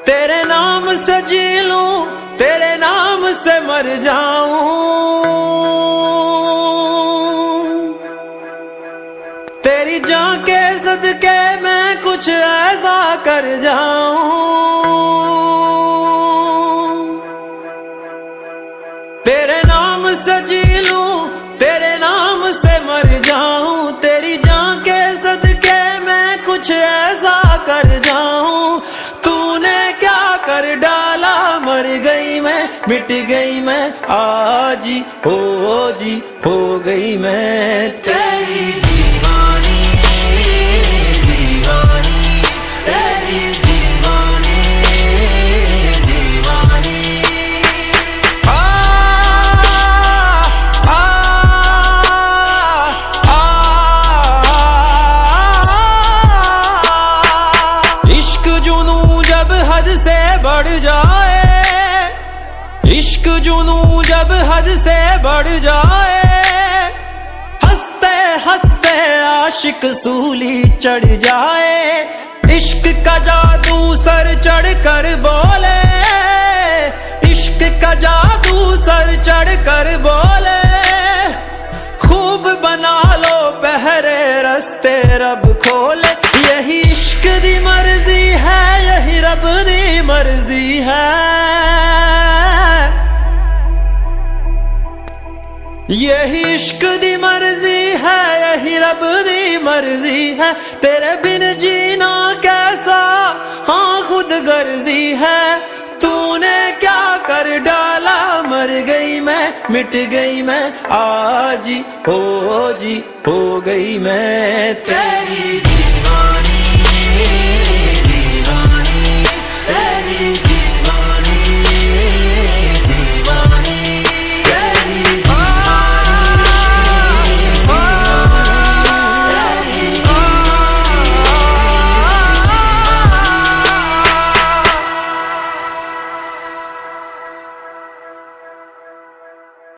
तेरे नाम से जी लूं, तेरे नाम से मर जाऊं, तेरी जान के सदके मैं कुछ ऐसा कर जाऊं। तेरे नाम से जी लूं, तेरे नाम से मर जाऊं, तेरी जान के सदके मैं कुछ ऐसा कर जाऊं। तूने क्या कर डाला, मर गई मैं, मिट गई मैं, आज ही हो गई मैं तेरी दीवानी, दीवानी, तेरी दीवानी, दीवानी। आ, आ, आ, इश्क जुनू जब हद से बढ़ जाए, इश्क जुनू जब हद से बढ़ जाए, हंसते हंसते आशिक सूली चढ़ जाए। इश्क का जादू सर चढ़ कर बोले, इश्क का जादू सर चढ़ कर बोले, खूब बना लो पहरे रस्ते रब खोले। यही इश्क दी मर्जी है, यही रब दी मर्जी है, यही इश्क दी मर्जी है, यही रब दी मर्जी है। तेरे बिन जीना कैसा, हाँ खुद गर्जी है। तूने क्या कर डाला, मर गई मैं, मिट गई मैं, आज ही हो गई मैं तेरी।